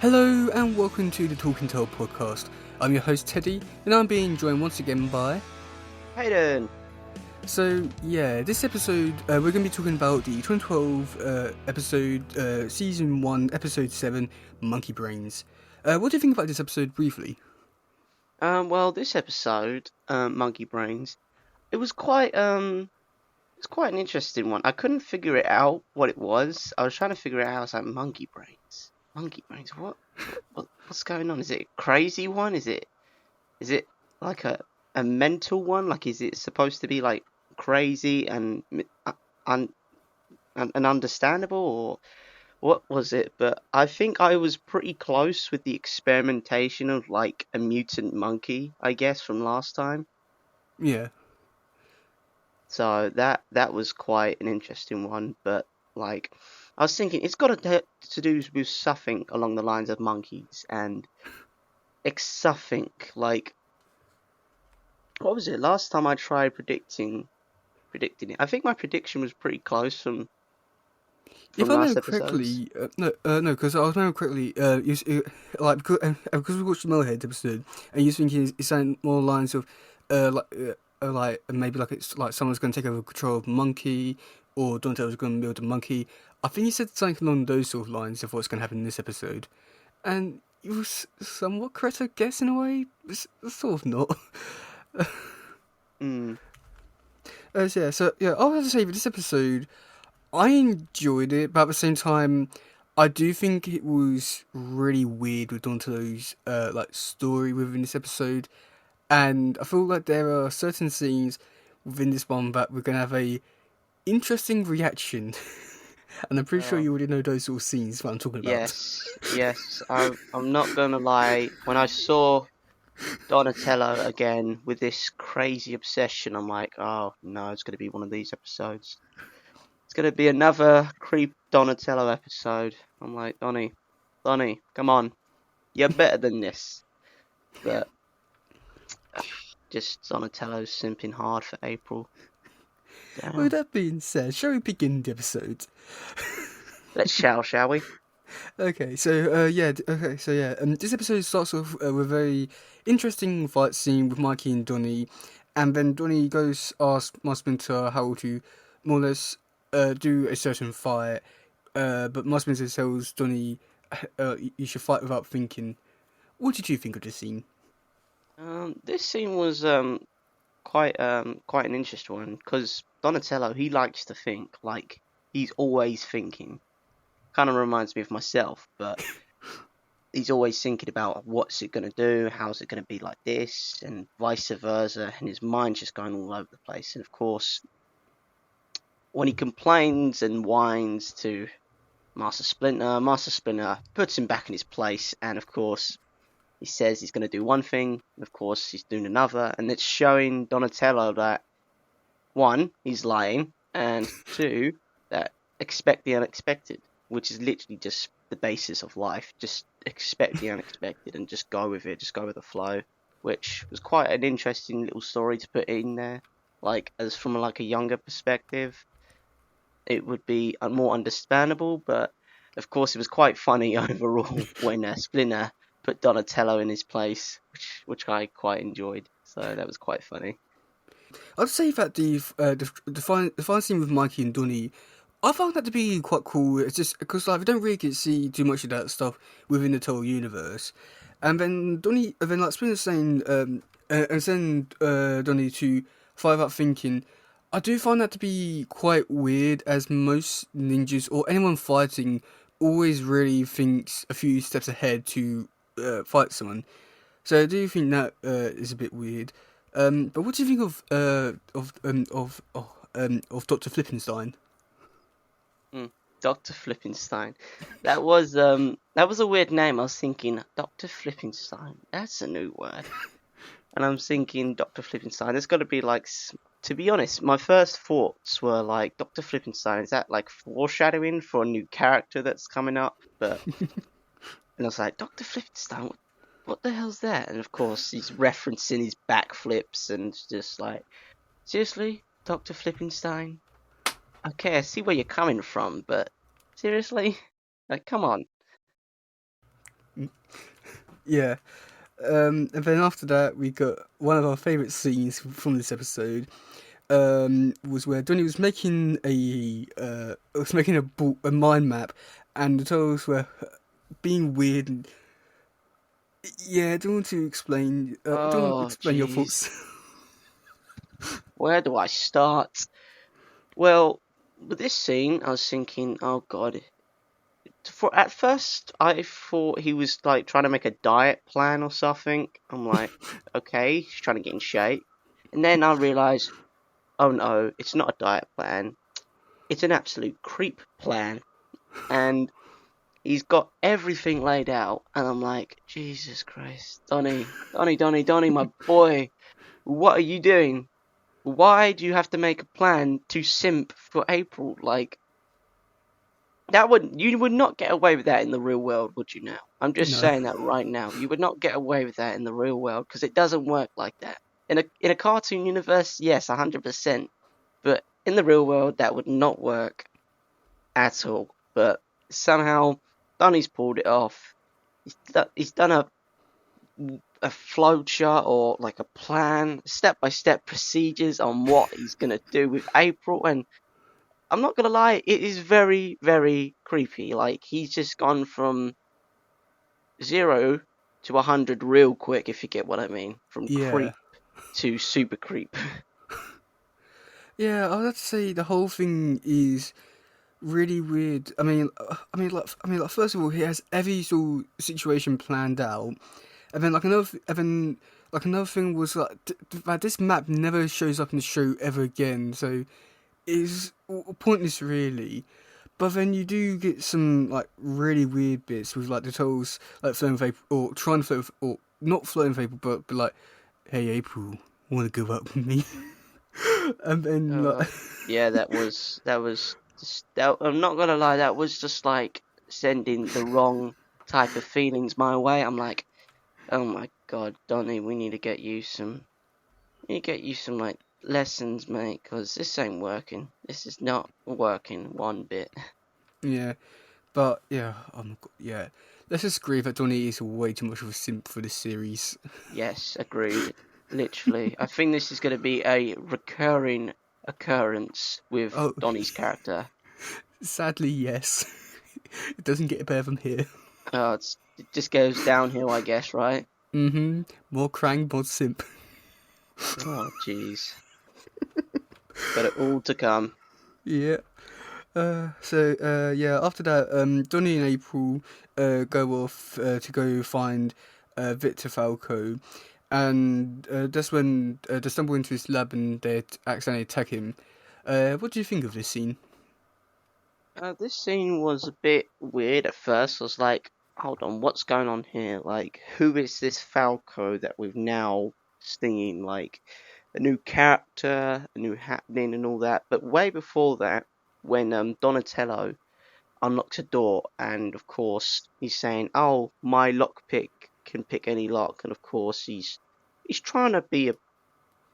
Hello and welcome to the Talk and Tell podcast. I'm your host Teddy, and I'm being joined once again by... Hayden. So yeah, this episode we're going to be talking about the 2012 episode, season 1, episode 7, Monkey Brains. What do you think about this episode briefly? Well, this episode, Monkey Brains, it was quite an interesting one. I couldn't figure it out what it was. I was trying to figure it out. I was like, Monkey Brains, what's going on? Is it a crazy one? Is it like a mental one? Like, is it supposed to be like crazy and understandable, or what was it? But I think I was pretty close with the experimentation of like a mutant monkey, I guess, from last time. Yeah. So that was quite an interesting one. But like, I was thinking it's got to do with something along the lines of monkeys, and it's something like, what was it? Last time I tried predicting it, I think my prediction was pretty close from If I last remember episodes. correctly, no, because I was remembering correctly, like because we watched the Mellowhead episode, and you're thinking it's saying more lines of, like maybe like it's like someone's going to take over control of Monkey, or Donatello's going to build a monkey. I think you said something along those sort of lines of what's going to happen in this episode, and it was somewhat correct, I guess, in a way, sort of not. Mm. I was to say for this episode, I enjoyed it, but at the same time, I do think it was really weird with Donatello's like story within this episode, and I feel like there are certain scenes within this one that we're gonna have a interesting reaction, and I'm pretty sure you already know those sort of scenes that I'm talking about. Yes. I'm not gonna lie. When I saw Donatello again with this crazy obsession, I'm like, oh no, it's gonna be one of these episodes. It's gonna be another creep Donatello episode. I'm like, Donnie, come on, you're better than this. But just Donatello's simping hard for April. Damn. With that being said, shall we begin the episode? Shall we? Okay, so this episode starts off with a very interesting fight scene with Mikey and Donnie, and then Donnie goes ask Splinter how to more or less do a certain fight, but Splinter tells Donnie you should fight without thinking. What did you think of this scene? This scene was quite an interesting one, because Donatello, he likes to think, like he's always thinking. Kind of reminds me of myself, but he's always thinking about what's it going to do, how's it going to be like this, and vice versa, and his mind's just going all over the place. And of course, when he complains and whines to Master Splinter puts him back in his place, and of course, he says he's going to do one thing, and of course, he's doing another, and it's showing Donatello that, one, he's lying, and two, that expect the unexpected, which is literally just the basis of life. Just expect the unexpected and just go with it, just go with the flow, which was quite an interesting little story to put in there. Like, as from like a younger perspective, it would be more understandable, but of course it was quite funny overall when Splinter put Donatello in his place, which I quite enjoyed. So that was quite funny. I'd say that the final scene with Mikey and Donnie, I found that to be quite cool. It's just because like we don't really get to see too much of that stuff within the Total universe, and then like Splinter saying and send Donnie to fight without thinking. I do find that to be quite weird, as most ninjas or anyone fighting always really thinks a few steps ahead to fight someone. So I do think that is a bit weird. But what do you think of Dr. Flippenstein? Dr. Flippenstein. That was a weird name. I was thinking, Dr. Flippenstein, that's a new word. And I'm thinking, Dr. Flippenstein, there's got to be like, to be honest, my first thoughts were like, Dr. Flippenstein, is that like foreshadowing for a new character that's coming up? But and I was like, Dr. Flippenstein, what the hell's that? And of course, he's referencing his backflips and just like, seriously, Dr. Flippenstein? Okay, I see where you're coming from, but seriously? Like, come on. Yeah. And then after that, we got one of our favourite scenes from this episode. Was where Donnie was making a mind map, and the turtles were being weird. And, yeah, do you want to explain? Do you want to Oh, explain your jeez. thoughts? Where do I start? Well, with this scene, I was thinking, oh god. For at first, I thought he was like trying to make a diet plan or something. I'm like, okay, he's trying to get in shape. And then I realised, oh no, it's not a diet plan. It's an absolute creep plan. And he's got everything laid out. And I'm like, Jesus Christ, Donny, my boy, what are you doing? Why do you have to make a plan to simp for April? Like, you would not get away with that in the real world, would you now? I'm just No. saying that right now. You would not get away with that in the real world because it doesn't work like that. In a cartoon universe, yes, 100%. But in the real world, that would not work at all. But somehow, Donny's pulled it off. He's done a flow chart or like a plan, step by step procedures on what he's gonna do with April, and I'm not gonna lie, it is very, very creepy. Like he's just gone from 0 to 100 real quick, if you get what I mean. From Yeah. creep to super creep. Yeah, I would have to say the whole thing is really weird. First of all, he has every sort of situation planned out, and then another thing was like that this map never shows up in the show ever again. So it's pointless, really. But then you do get some like really weird bits with like the turtles like floating vapor or trying to float or not floating vapor, but like, hey April, want to go up with me? And then Uh, like, yeah, that was just that. I'm not gonna lie, that was just like sending the wrong type of feelings my way. I'm like, oh my god, Donny, we need to get you some like lessons, mate, because this ain't working. This is not working one bit. yeah, but yeah, yeah. Let's just agree that Donnie is way too much of a simp for this series. Yes, agreed. Literally, I think this is going to be a recurring occurrence with Oh, Donnie's character. sadly, yes. It doesn't get better from here. It just goes downhill, I guess, right? Mm-hmm. More Krang, more simp. Oh, jeez. Got it all to come. Yeah. Yeah, after that, Donnie and April go off to go find Victor Falco, and that's when they stumble into his lab and they accidentally attack him. What do you think of this scene? This scene was a bit weird at first. I was like, hold on, what's going on here? Like, who is this Falco that we've now seen? Like, a new character, a new happening, and all that. But way before that, when Donatello unlocks a door, and of course he's saying, "Oh, my lockpick can pick any lock," and of course he's trying to be a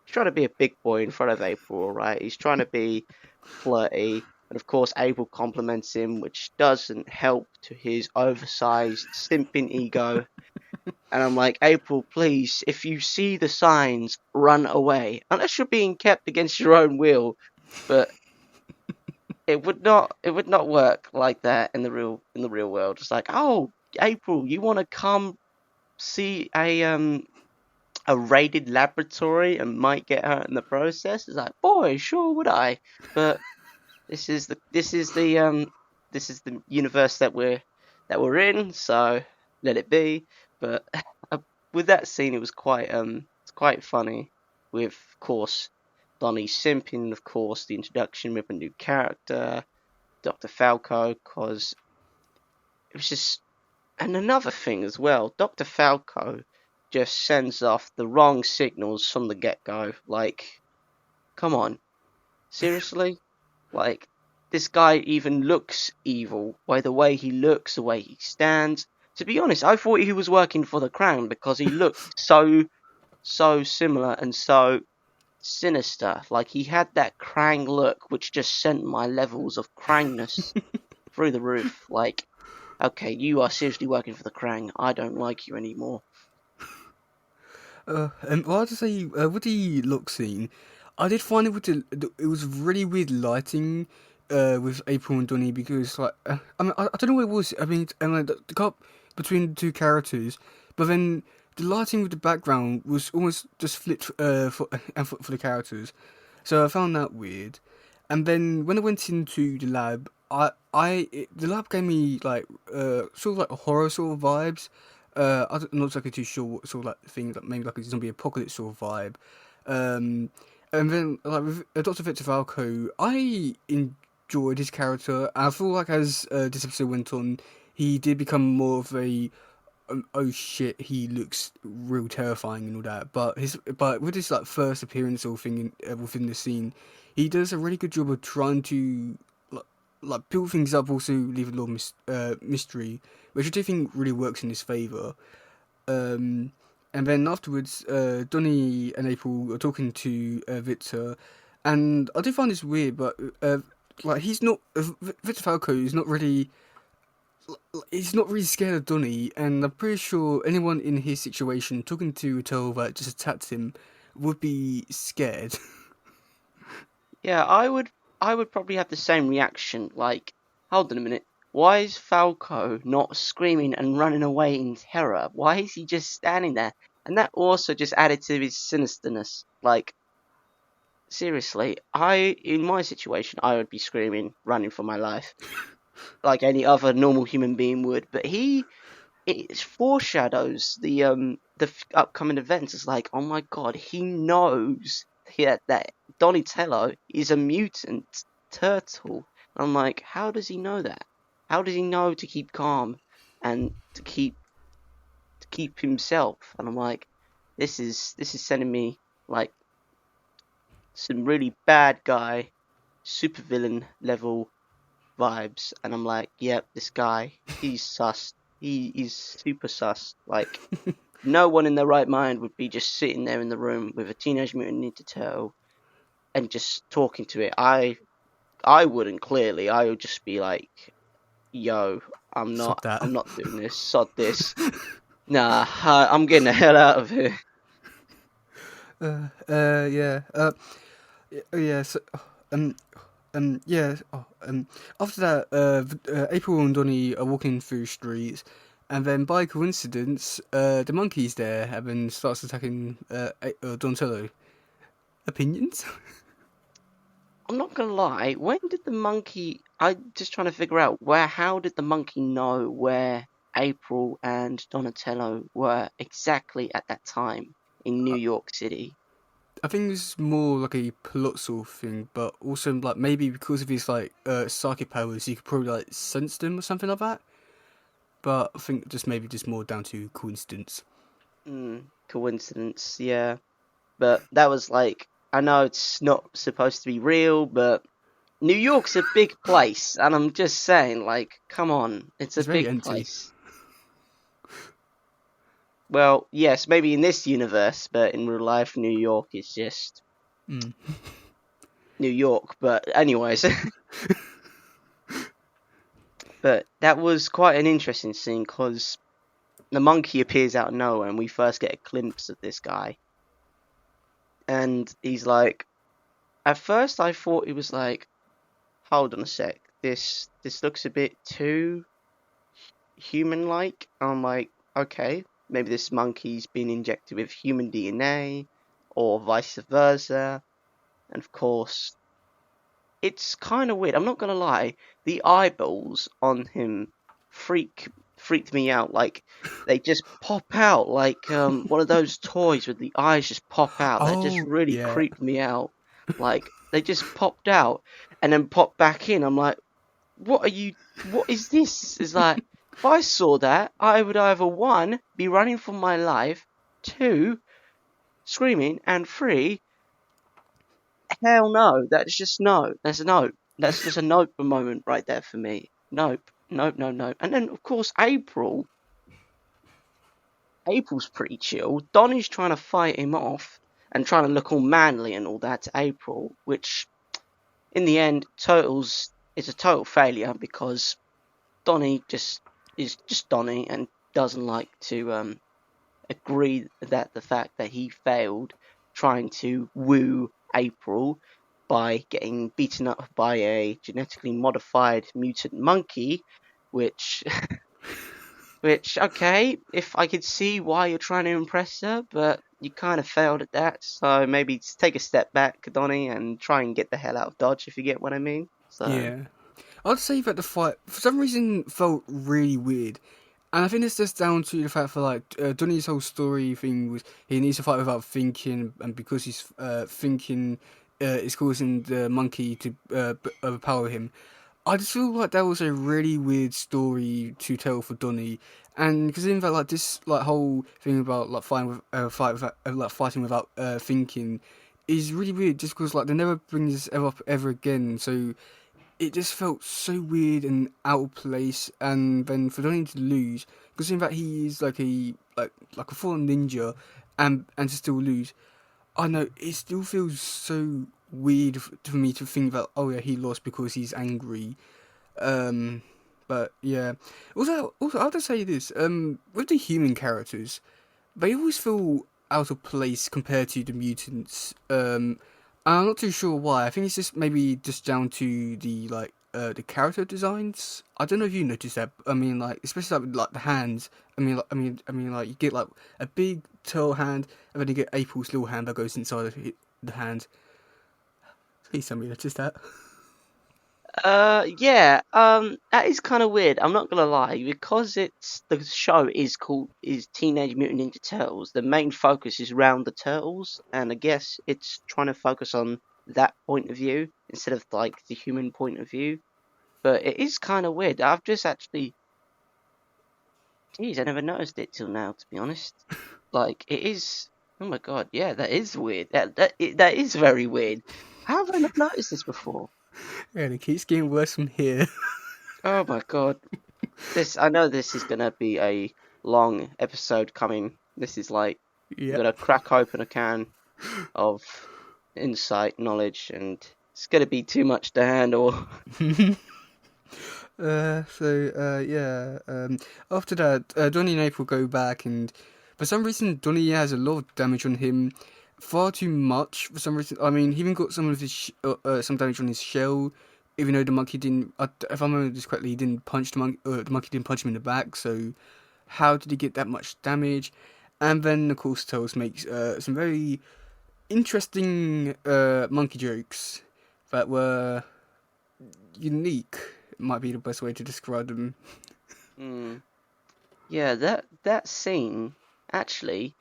he's trying to be a big boy in front of April, right? He's trying to be flirty, and of course April compliments him, which doesn't help to his oversized simping ego. And I'm like, April, please, if you see the signs, run away, unless you're being kept against your own will. But it would not work like that in the real world. It's like, oh, April, you want to come see a raided laboratory and might get hurt in the process? It's like, boy, sure would I. But this is the universe that we're in, so let it be. But with that scene, it was it's quite funny. With of course Donnie simping, of course the introduction with a new character, Dr. Falco, because it was just. And another thing as well, Dr. Falco just sends off the wrong signals from the get go. Like, come on, seriously? Like, this guy even looks evil by the way he looks, the way he stands. To be honest, I thought he was working for the Crown because he looked so similar and so sinister. Like, he had that Krang look, which just sent my levels of Krangness through the roof. Like, okay, you are seriously working for the Krang. I don't like you anymore. And well, I have to say, with the lock scene, I did find it it was really weird lighting, with April and Donnie because like, I don't know what it was. The cut between the two characters, but then the lighting with the background was almost just flipped, for the characters. So I found that weird. And then when I went into the lab, the lab gave me like, sort of like horror sort of vibes. I'm not exactly too sure what sort of like things, like maybe like a zombie apocalypse sort of vibe. Um, and then like with Dr. Victor Falco, I enjoyed his character. I feel like as, this episode went on, he did become more of a, oh shit, he looks real terrifying and all that. But with his like first appearance or thing within the scene, he does a really good job of trying to like, build things up, also leave a lot of mystery, which I do think really works in his favor. And then afterwards, Donnie and April are talking to, Victor, and I do find this weird, but, like he's not, Victor Falco is not really, he's not really scared of Donnie, and I'm pretty sure anyone in his situation talking to a turtle that just attacked him would be scared. Yeah, I would probably have the same reaction. Like, hold on a minute. Why is Falco not screaming and running away in terror? Why is he just standing there? And that also just added to his sinisterness. Like, seriously, in my situation, I would be screaming, running for my life, like any other normal human being would. But it foreshadows the upcoming events. It's like, oh my god, he knows that Donatello is a mutant turtle. And I'm like, how does he know that? How does he know to keep calm and to keep himself? And I'm like, this is sending me like some really bad guy, supervillain level vibes. And I'm like, yep, this guy, he's sus. He is super sus. Like, no one in their right mind would be just sitting there in the room with a Teenage Mutant Ninja Turtle and just talking to it. I wouldn't, clearly. I would just be like, yo, I'm Stop not that. I'm not doing this. Sod this. Nah, I'm getting the hell out of here. Yeah. Yeah. So, um, yeah. After that, April and Donnie are walking through streets, and then by coincidence, the monkey's there and then starts attacking, Donatello. Opinions? I'm not gonna lie, when did the monkey I'm just trying to figure out how did the monkey know where April and Donatello were exactly at that time in New York City? I think it's more like a plot sort of thing, but also like maybe because of his like, psychic powers, he could probably like sense them or something like that. But I think just maybe just more down to coincidence. Coincidence, yeah. But that was like, I know it's not supposed to be real, but New York's a big place, and I'm just saying, like, come on, it's a It's very big empty. place. Well, yes, maybe in this universe, but in real life, New York is just Mm. New York. But anyways, but that was quite an interesting scene because the monkey appears out of nowhere, and we first get a glimpse of this guy, and he's like, at first I thought he was like, hold on a sec, this looks a bit too human-like. I'm like, okay, maybe this monkey's been injected with human DNA, or vice versa. And of course, it's kind of weird. I'm not gonna lie, the eyeballs on him freaked me out. Like, they just pop out like one of those toys with the eyes just pop out. That just Oh really yeah. creeped me out. Like, they just popped out and then popped back in. I'm like, what are you? What is this? It's like, if I saw that, I would either one, be running for my life, two, screaming, and three, hell no. That's just no. That's a no. That's just a nope moment right there for me. Nope. Nope. No. No. And then of course April. April's pretty chill. Donnie's trying to fight him off and trying to look all manly and all that to April, which in the end, it's a total failure because Donnie just is just Donnie and doesn't like to agree that the fact that he failed trying to woo April by getting beaten up by a genetically modified mutant monkey, which okay, if I could see why you're trying to impress her, but you kind of failed at that. So maybe take a step back, Donnie, and try and get the hell out of Dodge, if you get what I mean. So Yeah. I'd say that the fight, for some reason, felt really weird. And I think it's just down to the fact that, like, Donnie's whole story thing was he needs to fight without thinking, and because he's thinking, it's causing the monkey to overpower him. I just feel like that was a really weird story to tell for Donnie, and because in fact, like this, like whole thing about like fighting without thinking, is really weird. Just because like they never bring this ever up ever again, so it just felt so weird and out of place. And then for Donnie to lose, because in fact he is like a full ninja, and to still lose, I know it still feels so weird for me to think that, oh yeah, he lost because he's angry. um, but yeah. Also, I have to say this. With the human characters, they always feel out of place compared to the mutants. I'm not too sure why. I think it's just maybe just down to the character designs. I don't know if you noticed that. I mean, like especially like, with, like the hands. Like you get like a big tall hand, and then you get April's little hand that goes inside of the hand. Please tell me you noticed that. yeah, that is kind of weird. I'm not gonna lie, because it's the show is Teenage Mutant Ninja Turtles. The main focus is around the turtles, and I guess it's trying to focus on that point of view instead of like the human point of view. But it is kind of weird. I've just actually, geez, I never noticed it till now, to be honest. Like it is. Oh my god, yeah, that is weird. That is very weird. How have I not noticed this before? And it keeps getting worse from here. Oh my god. I know this is gonna be a long episode coming. This is like I'm Yep. gonna crack open a can of insight, knowledge, and it's gonna be too much to handle. Yeah. After that, Donnie and April go back, and for some reason, Donnie has a lot of damage on him. Far too much for some reason. I mean, he even got some of his some damage on his shell. Even though the monkey didn't, if I remember this correctly, he didn't punch the monkey. The monkey didn't punch him in the back. So, how did he get that much damage? And then, of course, Tails makes some very interesting monkey jokes that were unique. Might be the best way to describe them. Hmm. Yeah, that scene actually,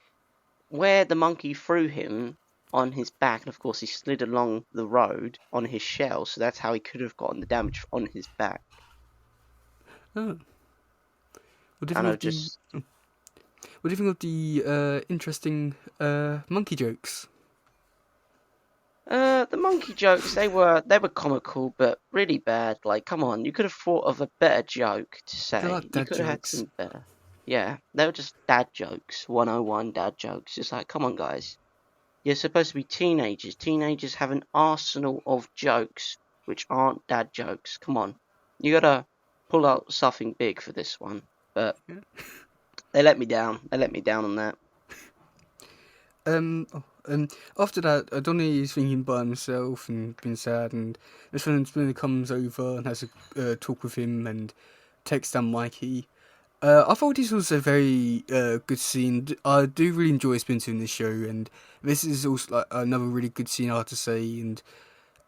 where the monkey threw him on his back, and of course he slid along the road on his shell, so that's how he could have gotten the damage on his back. Oh. What do you Kind think of of the just What do you think of the interesting monkey jokes? The monkey jokes, they were comical, but really bad. Like, come on, you could have thought of a better joke to They're say. like You dad could have had jokes. some better. Yeah, they were just dad jokes, 101 dad jokes. Just like, come on, guys. You're supposed to be teenagers. Teenagers have an arsenal of jokes which aren't dad jokes. Come on. You gotta pull out something big for this one. But they let me down. They let me down on that. Oh, after that, Donnie is thinking by himself and being sad, and this when Splinter comes over and has a talk with him and takes down Mikey. I thought this was a very good scene. I do really enjoy Splinter in this show, and this is also like another really good scene I have to say.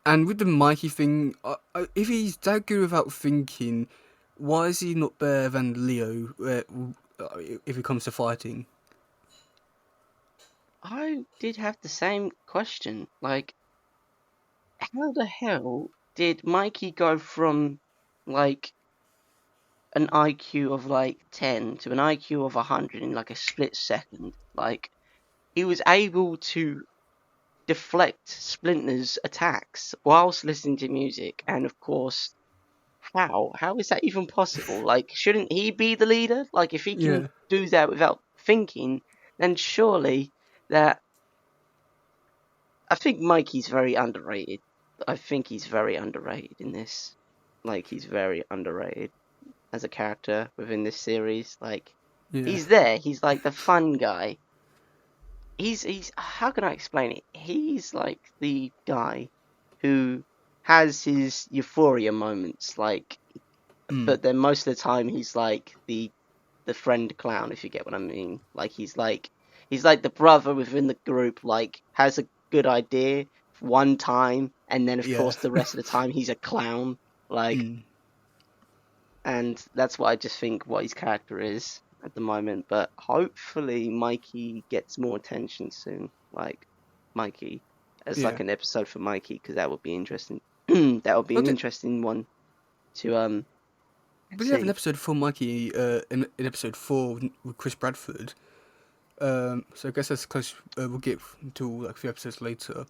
And with the Mikey thing, if he's that good without thinking, why is he not better than Leo if it comes to fighting? I did have the same question. Like, how the hell did Mikey go from like an IQ of like 10 to an IQ of 100 in like a split second? Like, he was able to deflect Splinter's attacks whilst listening to music, and of course, how? How is that even possible? Like, shouldn't he be the leader? Like, if he can Yeah. do that without thinking, then surely that. I think Mikey's very underrated. I think he's very underrated in this. Like, he's very underrated. as a character within this series. Like, Yeah. he's there. He's like the fun guy. He's how can I explain it? He's like the guy who has his euphoria moments, like, Mm. but then most of the time he's like the friend clown, if you get what I mean. Like, he's like the brother within the group, like, has a good idea one time, and then of Yeah. course the rest of the time he's a clown. Like, Mm. and that's what I just think what his character is at the moment. But hopefully Mikey gets more attention soon. Like, Mikey as Yeah. like an episode for Mikey, because that would be interesting. That would be But an the, interesting one to but you have an see. episode for Mikey in episode 4 with Chris Bradford. So I guess that's close. We'll get to like a few episodes later.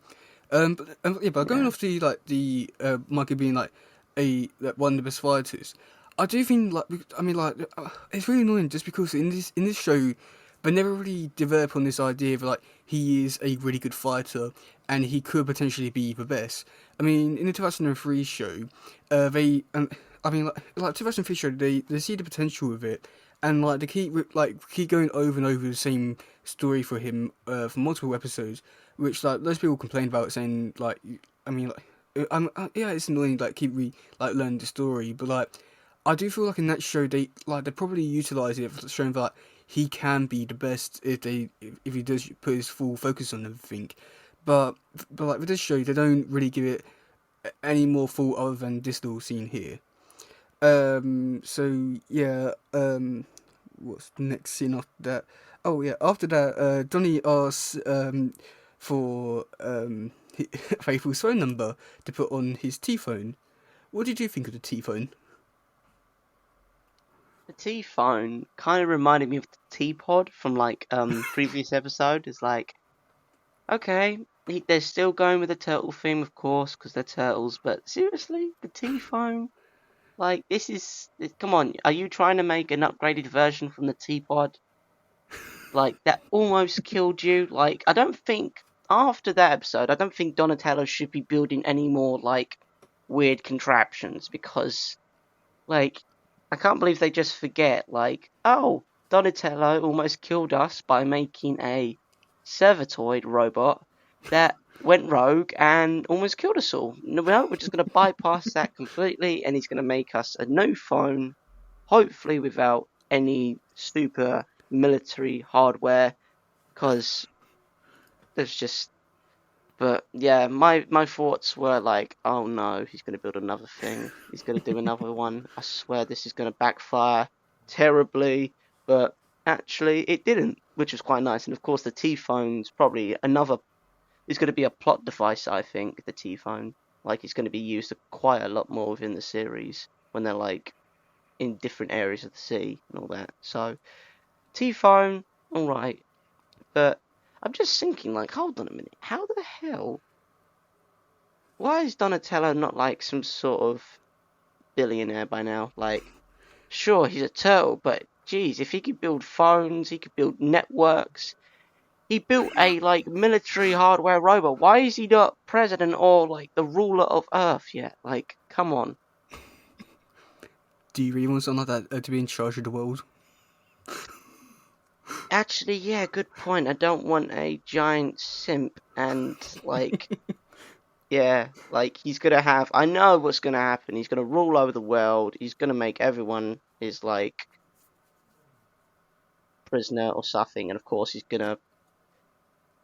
But going Yeah. off the Mikey being like like one of the best fighters, I do think it's really annoying just because in this show they never really develop on this idea of like he is a really good fighter and he could potentially be the best. I mean, in the 2003 show, they like 2003 show they see the potential of it, and like they keep going over and over the same story for him for multiple episodes, which like those people complain about, saying like, I mean like. Yeah, it's annoying. Like, keep learning the story, but like, I do feel like in that show they probably utilize it for showing that like, he can be the best if he does put his full focus on everything. But like with this show, they don't really give it any more thought other than this little scene here. So yeah. What's the next scene after that? Oh yeah, after that, Donnie asks for Faithful's phone number to put on his T phone. What did you think of the T phone? The T phone kind of reminded me of the teapot from like previous episode. It's like, okay, they're still going with the turtle theme, of course, because they're turtles. But seriously, the T phone, like, come on, are you trying to make an upgraded version from the teapot? Like, that almost killed you. Like, I don't think after that episode, I don't think Donatello should be building any more like weird contraptions, because, like, I can't believe they just forget, like, oh, Donatello almost killed us by making a Servatoid robot that went rogue and almost killed us all. No, we're just going to bypass that completely, and he's going to make us a new phone, hopefully without any super military hardware, because there's just. But yeah, my thoughts were like, oh no, he's going to build another thing. He's going to do another one. I swear this is going to backfire terribly. But actually, it didn't, which was quite nice. And of course, the T phone's probably another. It's going to be a plot device, I think. The T phone, like, it's going to be used quite a lot more within the series when they're like in different areas of the sea and all that. So T phone, all right, but I'm just thinking, like, hold on a minute, how the hell? Why is Donatello not like some sort of billionaire by now? Like, sure, he's a turtle, but geez, if he could build phones, he could build networks. He built a like military hardware robot. Why is he not president or like the ruler of Earth yet? Like, come on. Do you really want someone like that to be in charge of the world? Actually, yeah, good point. I don't want a giant simp and like, yeah, like, he's gonna have. I know what's gonna happen. He's gonna rule over the world. He's gonna make everyone his like prisoner or something, and of course he's gonna.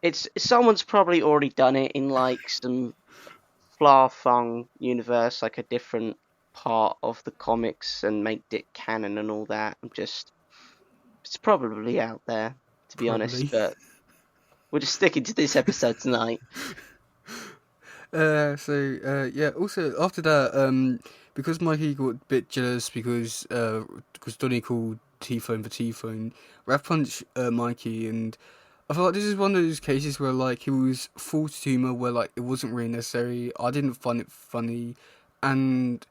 It's someone's probably already done it in like some far flung universe, like a different part of the comics, and make it canon and all that. It's probably out there, to be honest. Probably. But we're just sticking to this episode tonight. Yeah. Also, after that, because Mikey got a bit jealous because Donnie called T phone the T phone, Raph punched Mikey, and I feel like this is one of those cases where like he was forced humour, where like it wasn't really necessary. I didn't find it funny, and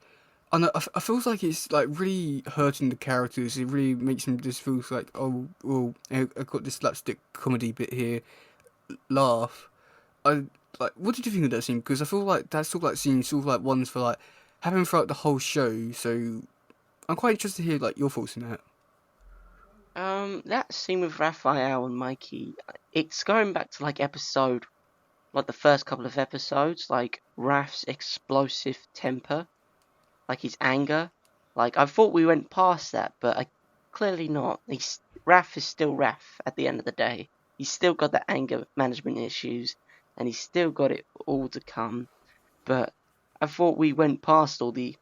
I feels like it's like really hurting the characters. It really makes them just feels like, oh well, I got this slapstick comedy bit here, laugh. I like. What did you think of that scene? Because I feel like that's sort of like scene, sort of like ones for like having throughout the whole show. So I'm quite interested to hear like your thoughts on that. That scene with Raphael and Mikey, it's going back to like like the first couple of episodes, like Raph's explosive temper, like his anger. Like I thought we went past that, but clearly not. Raph is still Raph at the end of the day. He's still got the anger management issues, and he's still got it all to come. But I thought we went past all the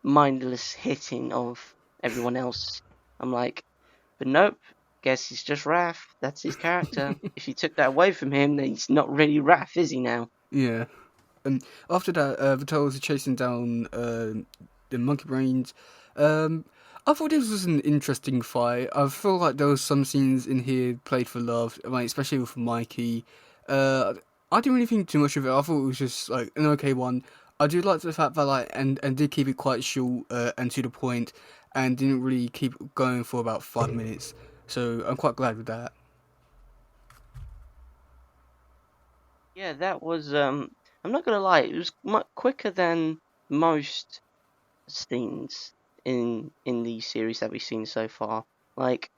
mindless hitting of everyone else. I'm like, but nope. Guess he's just Raph. That's his character. If you took that away from him, then he's not really Raph, is he now? Yeah. And after that, Vitel's chasing down the monkey brains. Um, I thought this was an interesting fight. I feel like there was some scenes in here played for love, like especially with Mikey. Uh, I didn't really think too much of it. I thought it was just like an okay one. I do like the fact that like and did keep it quite short and to the point, and didn't really keep going for about 5 minutes. So I'm quite glad with that. Yeah, that was. I'm not gonna lie, it was much quicker than most scenes in the series that we've seen so far. Like,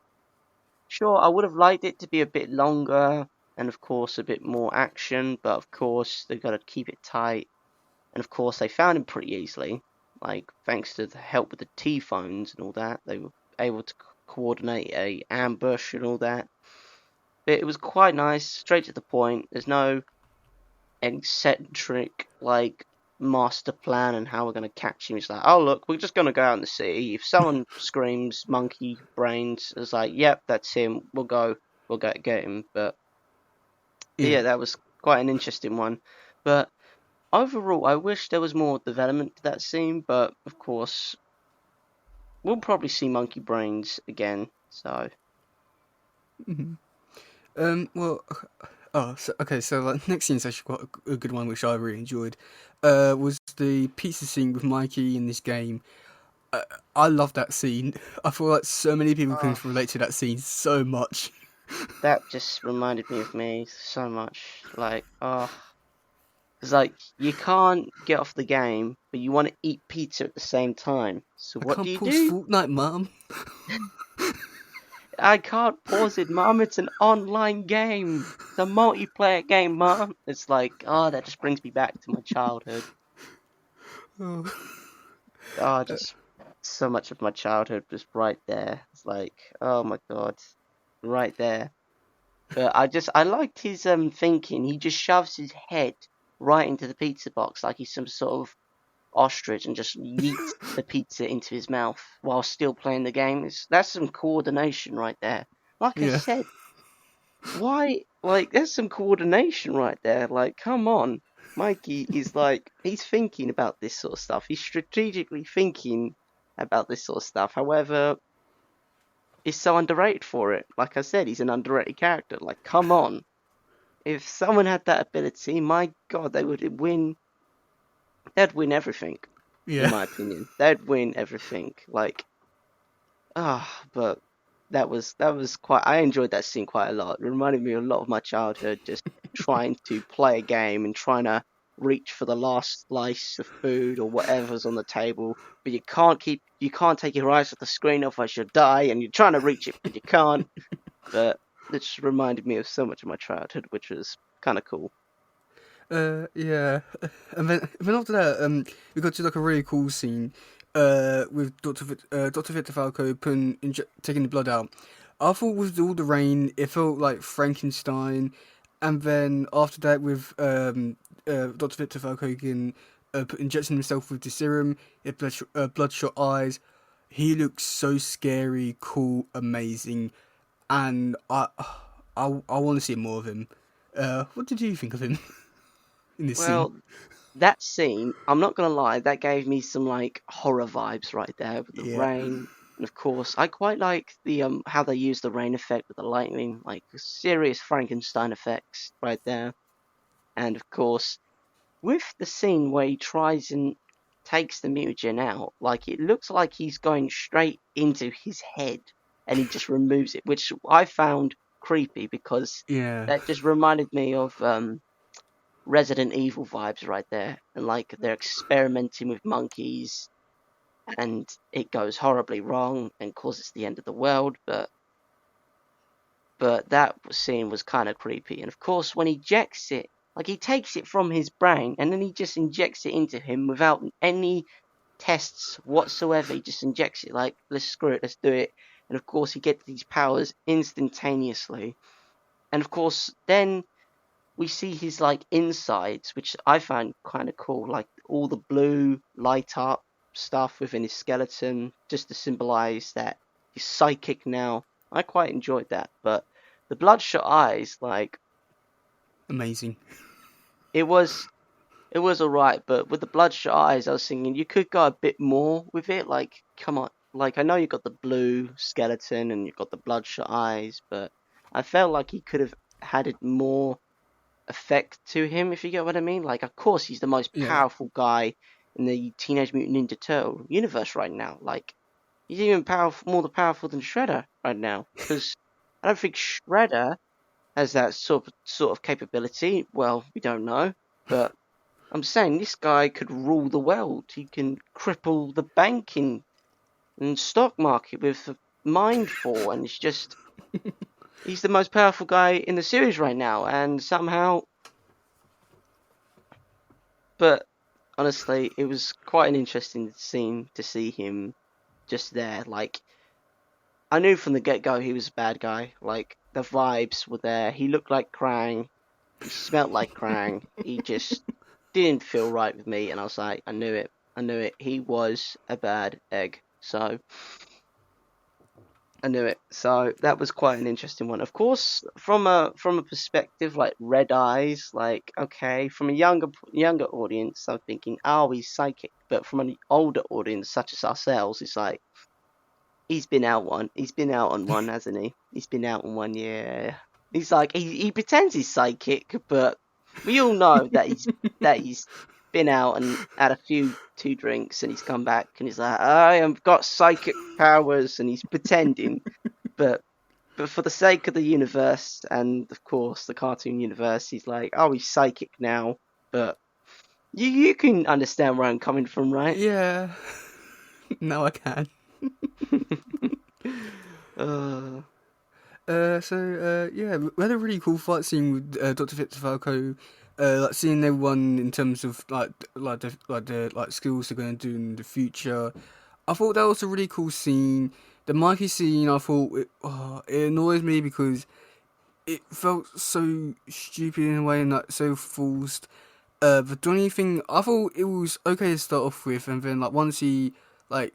sure, I would have liked it to be a bit longer and of course a bit more action, but of course they've got to keep it tight. And of course they found him pretty easily, like thanks to the help with the T phones and all that. They were able to coordinate a ambush and all that. But it was quite nice, straight to the point. There's no eccentric like master plan and how we're going to catch him. It's like, oh look, we're just going to go out in the city. If someone screams monkey brains, it's like, yep, that's him. We'll get him. But Yeah. yeah, that was quite an interesting one. But overall, I wish there was more development to that scene. But of course, we'll probably see monkey brains again. So Mm-hmm. Well, oh, so, okay. So like, next scene is actually quite a good one, which I really enjoyed. Was the pizza scene with Mikey in this game. Uh, I love that scene. I feel like so many people can oh, relate to that scene so much. that just reminded me of me so much. Like, oh. It's like you can't get off the game, but you want to eat pizza at the same time. So I what do can't you pause do? Fortnite, mum. I can't pause it, Mum. It's an online game. It's a multiplayer game, Mum. It's like, oh, that just brings me back to my childhood. Oh. Oh, just so much of my childhood just right there. It's like, oh my God, right there. But I liked his thinking. He just shoves his head right into the pizza box like he's some sort of ostrich and just yeets the pizza into his mouth while still playing the game. That's some coordination right there. Like I Yeah. said, why? Like, there's some coordination right there. Like, come on. Mikey is like, he's thinking about this sort of stuff. He's strategically thinking about this sort of stuff. However, he's so underrated for it. Like I said, he's an underrated character. Like, come on. If someone had that ability, my God, they would win. They'd win everything, in Yeah. my opinion. They'd win everything. Like, but that was quite. I enjoyed that scene quite a lot. It reminded me a lot of my childhood, just trying to play a game and trying to reach for the last slice of food or whatever's on the table, but you can't take your eyes off the screen, otherwise you'll die. And you're trying to reach it, but you can't. But it just reminded me of so much of my childhood, which was kind of cool. Yeah. And then after that, we got to like a really cool scene, with Dr. Victor Falco taking the blood out. I thought with all the rain, it felt like Frankenstein, and then after that with Dr. Victor Falco again, injecting himself with the serum, bloodshot eyes. He looks so scary, cool, amazing, and I want to see more of him. What did you think of him in this scene? Well, that scene, I'm not gonna lie, that gave me some like horror vibes right there with the Yeah. rain. And of course, I quite like the how they use the rain effect with the lightning, like serious Frankenstein effects right there. And of course, with the scene where he tries and takes the mutagen out, like it looks like he's going straight into his head and he just removes it, which I found creepy because Yeah. that just reminded me of Resident Evil vibes right there. And like they're experimenting with monkeys and it goes horribly wrong and causes the end of the world. But that scene was kind of creepy. And of course, when he ejects it, like he takes it from his brain and then he just injects it into him without any tests whatsoever. He just injects it like, let's screw it, let's do it. And of course, he gets these powers instantaneously. And of course, then we see his like insides, which I found kind of cool, like all the blue light up stuff within his skeleton, just to symbolize that he's psychic now. I quite enjoyed that, but the bloodshot eyes, like Amazing. it was alright, but with the bloodshot eyes, I was thinking you could go a bit more with it. Like, come on, like I know you got the blue skeleton and you got the bloodshot eyes, but I felt like he could have had it more effect to him, if you get what I mean. Like, of course, he's the most Yeah. powerful guy in the Teenage Mutant Ninja Turtle universe right now. Like, he's even more powerful than Shredder right now. Because I don't think Shredder has that sort of capability. Well, we don't know, but I'm saying this guy could rule the world. He can cripple the banking and stock market with a mindful, and he's the most powerful guy in the series right now, and somehow. But honestly, it was quite an interesting scene to see him just there. Like, I knew from the get go he was a bad guy. Like, the vibes were there. He looked like Krang. He smelled like Krang. He just didn't feel right with me, and I was like, I knew it. I knew it. He was a bad egg. So I knew it. So that was quite an interesting one. Of course, from a perspective like Red Eyes, like okay, from a younger audience, I'm thinking, oh, he's psychic. But from an older audience, such as ourselves, it's like he's been out one. He's been out on one, hasn't he? He's been out on one. Yeah. He's like he pretends he's psychic, but we all know that he's been out and had a few two drinks and he's come back and he's like, I have got psychic powers and he's pretending. But for the sake of the universe and of course the cartoon universe, he's like, oh, he's psychic now. But you can understand where I'm coming from, right? Yeah. Now I can. uh, Yeah, we had a really cool fight scene with Dr. Fitzfalco, like seeing everyone in terms of like skills they're going to do in the future. I thought that was a really cool scene. The Mikey scene, I thought it annoys me because it felt so stupid in a way and like so forced. The Donny thing, I thought it was okay to start off with, and then like once he like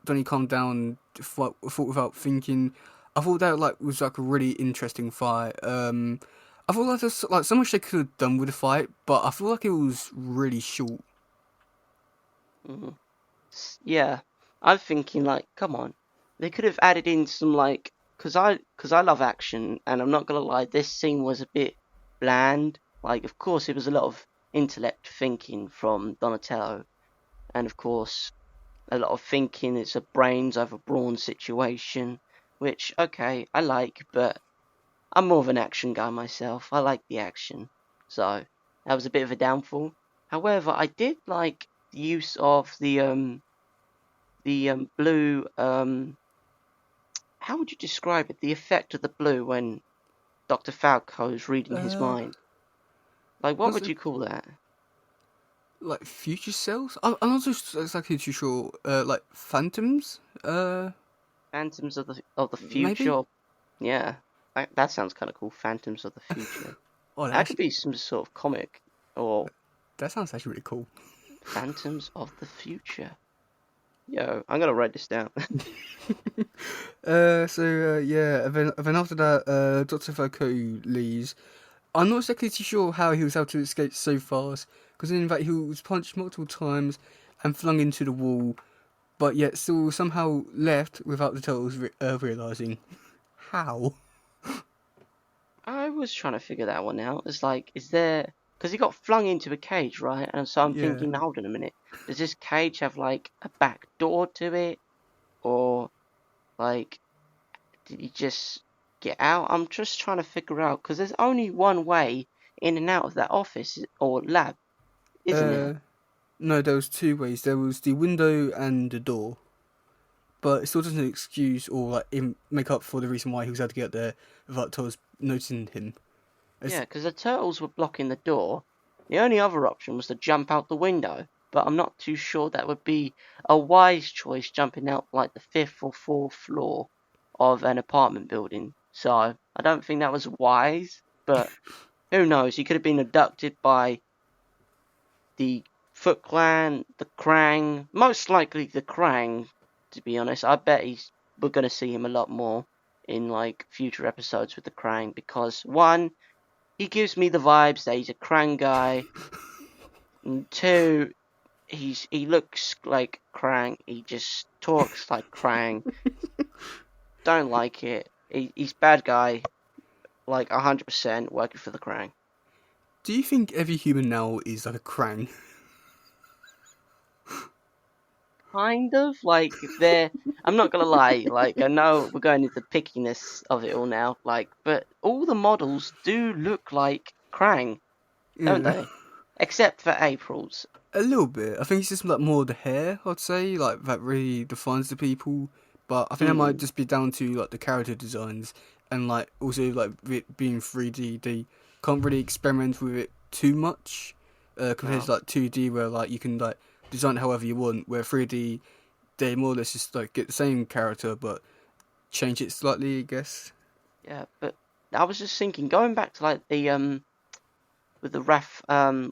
Donny calmed down, fought without thinking. I thought that like was like a really interesting fight. I thought like there's like so much they could have done with the fight, but I feel like it was really short. mhm. Yeah, I'm thinking like, come on, they could have added in some like, cause I love action, and I'm not gonna lie, this scene was a bit bland. Like, of course, it was a lot of intellect thinking from Donatello, and of course, a lot of thinking. It's a brains over brawn situation, which okay, I like, but I'm more of an action guy myself. I like the action, so that was a bit of a downfall. However, I did like the use of the blue. How would you describe it? The effect of the blue when Dr. Falco is reading his Uh, mind. Like, what was would it you call that? like future cells? I'm not just exactly too sure. Like phantoms? Phantoms of the Maybe. future. Yeah, that sounds kind of cool. Phantoms of the future. Oh, That could be some sort of comic or that sounds actually really cool. Phantoms of the future. Yo, I'm gonna write this down. Yeah, and then after that, Dr. Falco leaves. I'm not exactly too sure how he was able to escape so fast, because in fact he was punched multiple times and flung into the wall, but yet still somehow left without the turtles realizing how. I was trying to figure that one out. It's like, is there? Because he got flung into a cage, right? And so I'm Yeah. thinking, hold on a minute. Does this cage have like a back door to it, or like did he just get out? I'm just trying to figure out because there's only one way in and out of that office or lab, isn't Uh, there? No, there was two ways. There was the window and the door, but it still doesn't excuse or like make up for the reason why he was able to get there without Toz noticing him. Yeah, It's, because the turtles were blocking the door. The only other option was to jump out the window, but I'm not too sure that would be a wise choice jumping out like the fifth or fourth floor of an apartment building. So I don't think that was wise, but who knows? He could have been abducted by the Foot Clan, the Krang, most likely the Krang, to be honest. I bet we're going to see him a lot more in like future episodes with the Krang because one, he gives me the vibes that he's a Krang guy, and two, he looks like Krang, he just talks like Krang. Don't like it. He's bad guy, like 100% working for the Krang. do you think every human now is like a Krang? Kind of like they're. I'm not gonna lie. Like I know we're going into the pickiness of it all now. Like, but all the models do look like Krang, don't Yeah. they? Except for April's. A little bit. I think it's just like more the hair, I'd say, like that really defines the people. But I think that might Mm, just be down to like the character designs and like also like it being 3D. They can't really experiment with it too much compared no. to like 2D where like you can like design it however you want. Where 3D they more or less just like get the same character but change it slightly, I guess. Yeah, but I was just thinking, going back to like the with the ref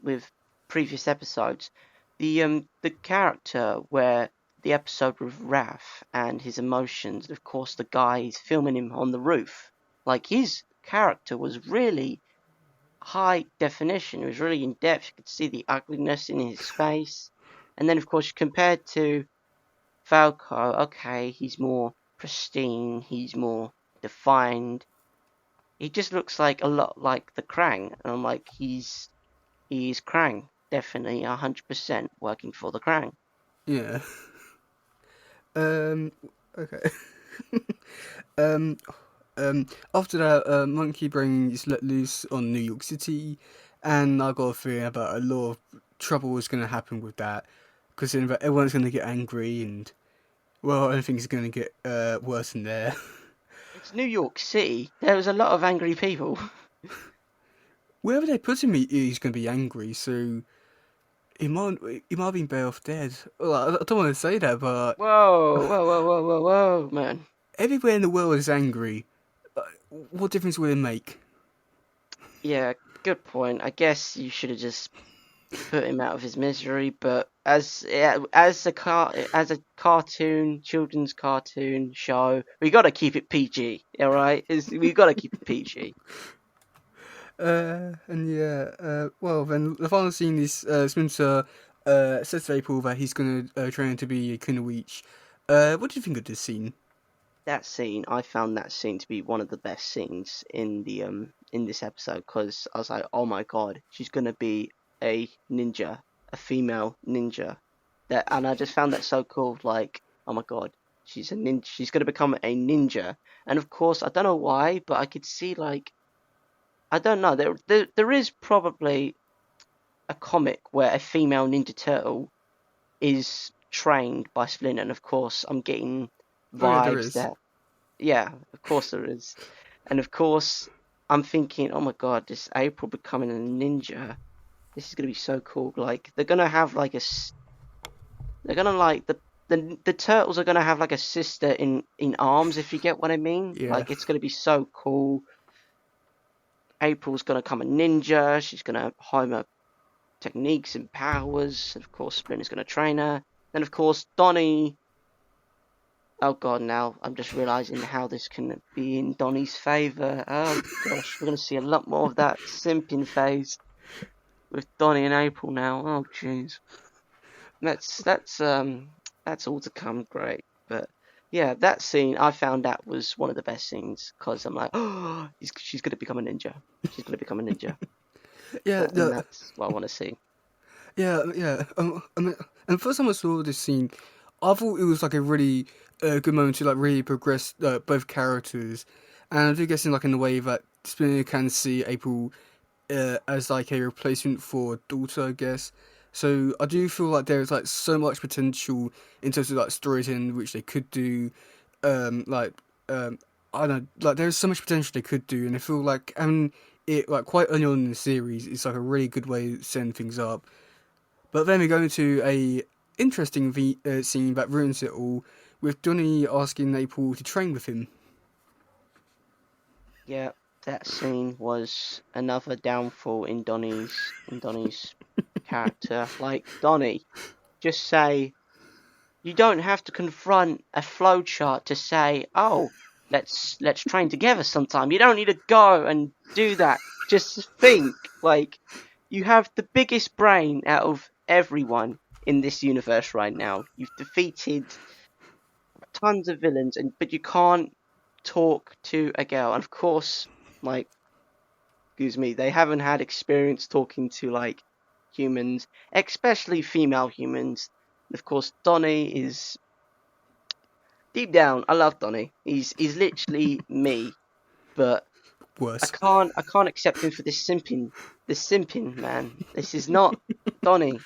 with previous episodes, the character where the episode with Raph and his emotions, of course the guy is filming him on the roof. Like his character was really high definition, it was really in depth, you could see the ugliness in his face. And then of course compared to Falco, okay, he's more pristine, he's more defined. He just looks like a lot like the Krang, and I'm like, he's Krang, definitely 100% working for the Krang. Yeah. Um. Okay. um. After that, Monkey Brain is let loose on New York City, and I got a feeling about a lot of trouble is going to happen with that, because everyone's going to get angry, and well, I don't think it's going to get worse than there. It's New York City. There was a lot of angry people. Wherever they put him, he's going to be angry. So he might have been better off dead. Well, I don't want to say that, but Whoa, whoa, whoa, whoa, whoa, whoa, man. everywhere in the world is angry. What difference will it make? Yeah, good point. I guess you should have just put him out of his misery. But as a cartoon, children's cartoon show, we got to keep it PG. All right, we got to keep it PG. And yeah, well, then the final scene is Splinter says to April that he's going to train to be a Kunoichi. What do you think of this scene? That scene, I found that scene to be one of the best scenes in this episode because I was like, oh my god, she's gonna be a ninja, a female ninja. And I just found that so cool. Like, oh my god, she's a ninja. She's gonna become a ninja. And of course, I don't know why, but I could see like, I don't know. There is probably a comic where a female Ninja Turtle is trained by Splinter, and of course, I'm getting Oh yeah, there vibes is. that yeah, of course there is. And of course, I'm thinking, oh my god, this April becoming a ninja. This is gonna be so cool. Like they're gonna have like they're gonna like the turtles are gonna have like a sister in arms, if you get what I mean. Yeah, Like it's gonna be so cool. April's gonna become a ninja. She's gonna hone her techniques and powers. Of course, Splinter's gonna train her. Then of course Donnie. Oh god, now I'm just realising how this can be in Donnie's favour. Oh gosh, we're going to see a lot more of that simping phase with Donnie and April now. Oh jeez, that's all to come. Great, but yeah, that scene I found that was one of the best scenes because I'm like, oh, she's going to become a ninja. She's going to become a ninja, yeah, and the, that's what I want to see. yeah. I mean, and the first time I saw this scene, I thought it was like a really good moment to like really progress both characters, and I do guess in like in the way that Splinter can see April as like a replacement for daughter, I guess. So I do feel like there is like so much potential in terms of like storytelling which they could do. Like I don't know, like there's so much potential they could do, and I feel like having it like quite early on in the series is like a really good way of setting things up. But then we go into a interesting scene that ruins it all, with Donnie asking April to train with him. Yeah, that scene was another downfall in Donnie's character. Like, Donnie, just say, you don't have to confront a flowchart to say, oh, let's train together sometime. You don't need to go and do that. Just think, like, you have the biggest brain out of everyone in this universe right now. You've defeated tons of villains, but you can't talk to a girl. And of course, like, excuse me, they haven't had experience talking to like humans, especially female humans. Of course, Donnie is deep down. I love Donnie. He's literally me, but Worse. I can't accept him for this simping man. This is not Donnie.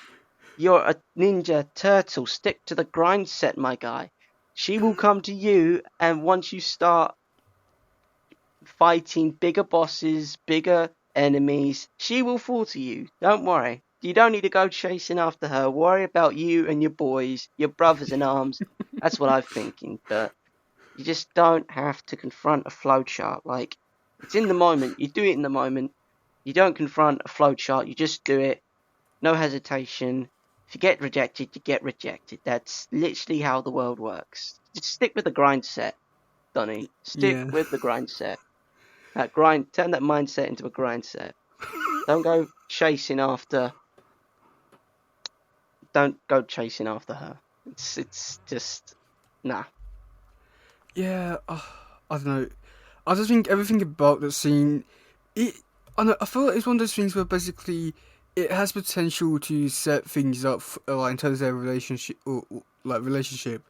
You're a ninja turtle. Stick to the grind set, my guy. She will come to you, and once you start fighting bigger bosses, bigger enemies, she will fall to you. Don't worry. You don't need to go chasing after her. Worry about you and your boys, your brothers in arms. That's what I'm thinking. But you just don't have to confront a flowchart. Like, it's in the moment. You do it in the moment. You don't confront a flowchart. You just do it. No hesitation. If you get rejected, you get rejected. That's literally how the world works. Just stick with the grind set, Donny. Stick Yeah. with the grind set. Turn that mindset into a grind set. Don't go chasing after. Don't go chasing after her. It's just nah. Yeah, I don't know. I just think everything about the scene, it. I know. I feel like it's one of those things where basically it has potential to set things up, like in terms of their relationship, or like relationship,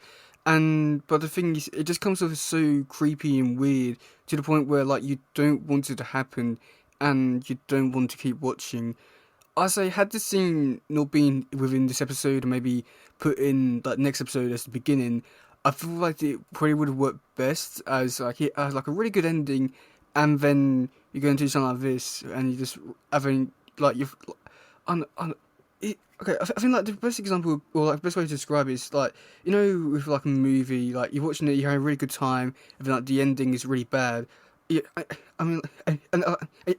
and but the thing is, it just comes off as so creepy and weird to the point where like you don't want it to happen, and you don't want to keep watching. I say, had the scene not been within this episode, and maybe put in like next episode as the beginning, I feel like it probably would have worked best as like it has like a really good ending, and then you go into something like this, and you just having like you've on it, okay. I think like the best example or like the best way to describe it is like with like a movie, like you're watching it, you're having a really good time, and then like the ending is really bad. Yeah, I mean,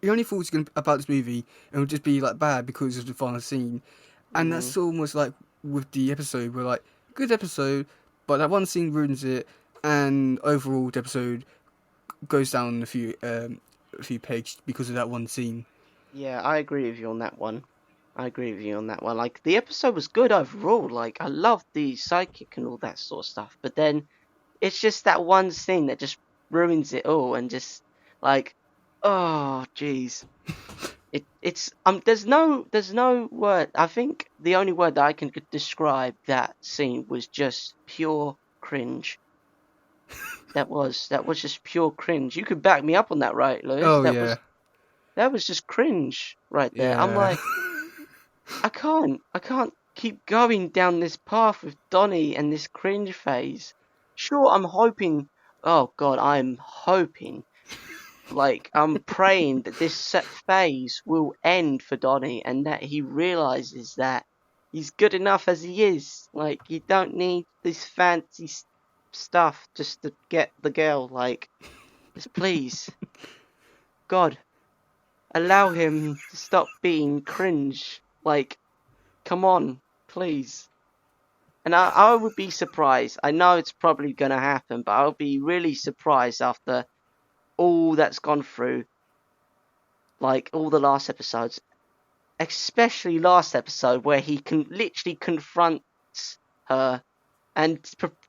your only thoughts about this movie it would just be like bad because of the final scene, and Mm, that's almost like with the episode where like good episode, but that one scene ruins it, and overall the episode goes down a few pegs because of that one scene. yeah, I agree with you on that one. I agree with you on that one. Like, the episode was good overall. Like, I loved the sidekick and all that sort of stuff. But then it's just that one scene that just ruins it all, and just like, oh, jeez. It's there's no word. I think the only word that I can describe that scene was just pure cringe. That was just pure cringe. You could back me up on that, right, Lewis? Oh yeah, That was just cringe right there. I'm yeah. like, I can't keep going down this path with Donnie and this cringe phase. Sure, I'm hoping. Oh God, I'm hoping. Like, I'm praying that this set phase will end for Donnie, and that he realizes that he's good enough as he is. Like, you don't need this fancy stuff just to get the girl. Like, just please, God, allow him to stop being cringe. Like, come on, please. And I would be surprised. I know it's probably gonna happen, but I would be really surprised after all that's gone through, like all the last episodes, especially last episode where he can literally confronts her and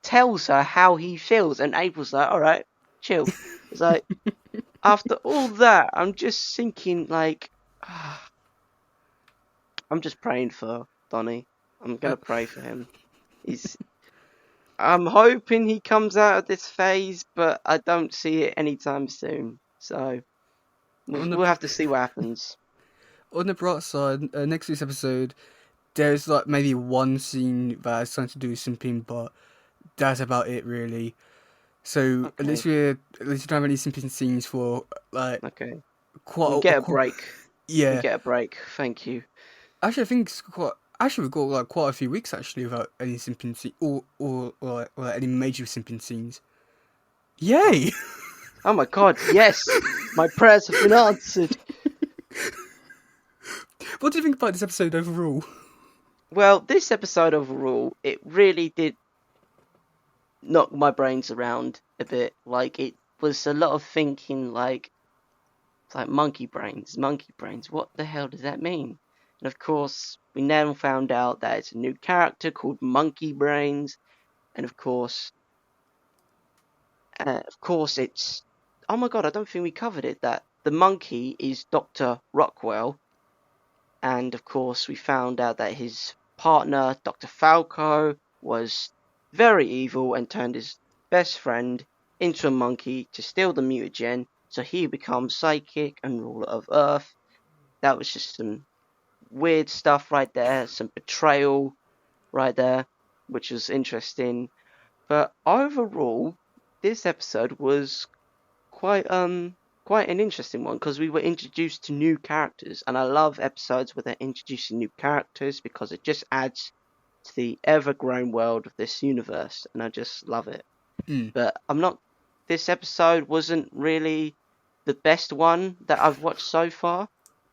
tells her how he feels, and April's like, "All right, chill." It's like, after all that, I'm just thinking like, I'm just praying for Donnie. I'm Uh, gonna pray for him. He's. I'm hoping he comes out of this phase, but I don't see it anytime soon. So on the we'll have to see what happens. on the bright side, next week's episode there's like maybe one scene that has something to do with simping, but that's about it really. So Okay, at least we don't have any simping scenes for like okay. quite We a, get a quite break. We yeah. get a break. Thank you. Actually, I think it's quite. Actually, we've got like quite a few weeks actually without any simping scene or any major simping scenes. Oh, Yay! oh my God! Yes, my prayers have been answered. What do you think about this episode overall? Well, this episode overall, it really did knock my brains around a bit. Like it was a lot of thinking. Like monkey brains, monkey brains. What the hell does that mean? And of course, we now found out that it's a new character called Monkey Brains, and of course, it's. Oh my God! I don't think we covered it. That the monkey is Dr. Rockwell, and of course, we found out that his partner, Dr. Falco, was very evil and turned his best friend into a monkey to steal the mutagen, so he becomes psychic and ruler of Earth. That was just some weird stuff right there, some betrayal right there, which was interesting. But overall, this episode was quite an interesting one because we were introduced to new characters, and I love episodes where they're introducing new characters because it just adds to the ever-growing world of this universe, and I just love it. Mm. But I'm not. This episode wasn't really the best one that I've watched so far,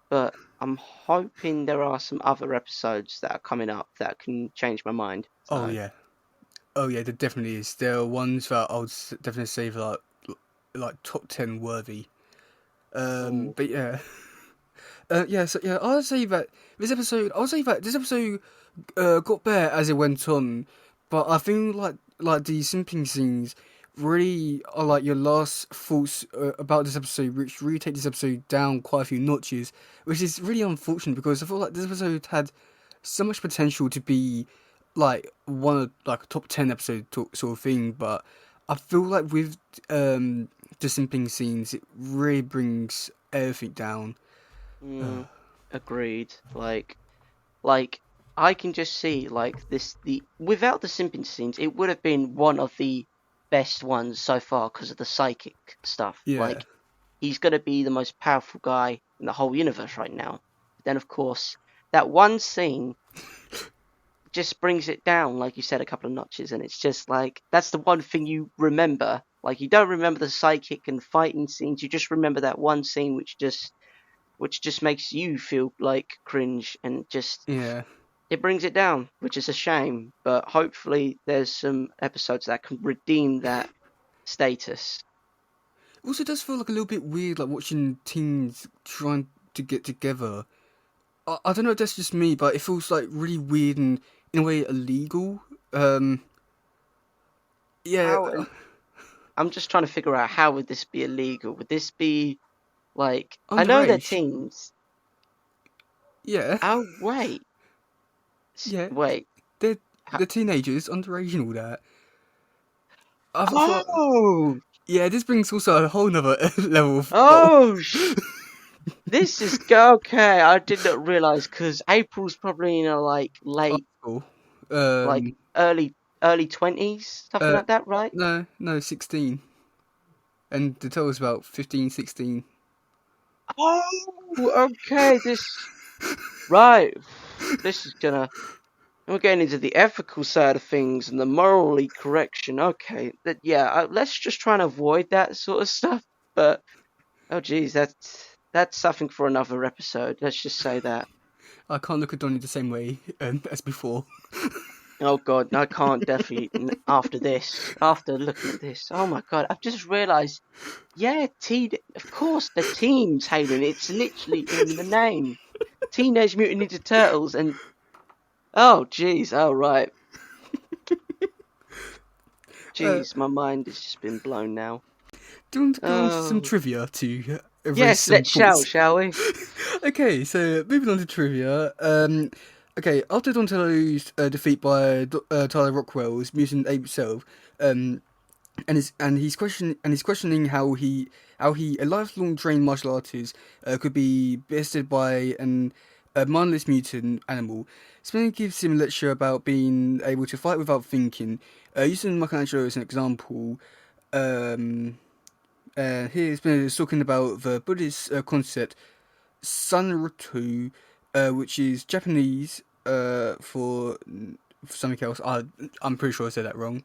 but I'm hoping there are some other episodes that are coming up that can change my mind. Oh So, yeah, oh yeah, there definitely is. There are ones that I would definitely say for like top 10 worthy. oh, But yeah, yeah. So yeah, I'll say that this episode. I'll say that this episode got better as it went on, but I think like the simping scenes really are like your last thoughts about this episode, which really take this episode down quite a few notches, which is really unfortunate because I feel like this episode had so much potential to be like one of like a top 10 episode sort of thing, but I feel like with the simping scenes, it really brings everything down. mm, agreed. Like I can just see like this the without the simping scenes, it would have been one of the best ones so far because of the psychic stuff. Yeah, Like he's gonna be the most powerful guy in the whole universe right now. Then of course that one scene just brings it down, like you said, a couple of notches, and it's just like that's the one thing you remember. Like you don't remember the psychic and fighting scenes, you just remember that one scene which just makes you feel like cringe and just yeah. it brings it down, which is a shame. But hopefully, there's some episodes that can redeem that status. It also does feel like a little bit weird, like watching teens trying to get together. I don't know if that's just me, but it feels like really weird and in a way illegal. Um, yeah, How? I'm just trying to figure out how would this be illegal? Would this be like I know they're underage. teens. Yeah, Oh wait, yeah. wait. They're How, they're teenagers, underage and all that. I thought, oh, yeah, this brings also a whole nother level of oh, this is okay. I did not realize because April's probably in a like late, article. like Um, early 20s, something uh, like that, right? no, 16, and the total's about 15, 16. Oh, okay. This right. This is gonna. We're getting into the ethical side of things and the morally correction. Okay, that yeah. Let's just try and avoid that sort of stuff. But oh, geez, that's something for another episode. Let's just say that. I can't look at Donnie the same way as before. Oh God, I can't definitely after this. After looking at this, oh my God, I've just realised. Yeah, of course, the team's Hayden. It's literally in the name. Teenage Mutant Ninja Turtles, and oh, jeez, oh right, Uh, jeez, my mind has just been blown now. do you want to go on to some Oh, trivia to erase yes, some let's thoughts? shall we? Okay, so moving on to trivia. Okay, after Donatello's defeat by Tyler Rockwell's mutant ape self, um, he's questioning how he a lifelong trained martial artist could be bested by a mindless mutant animal. Spinner gives him a lecture about being able to fight without thinking. Using Michelangelo as an example, um, here Spinner is talking about the Buddhist concept Sanrutu, which is Japanese for something else. I'm pretty sure I said that wrong.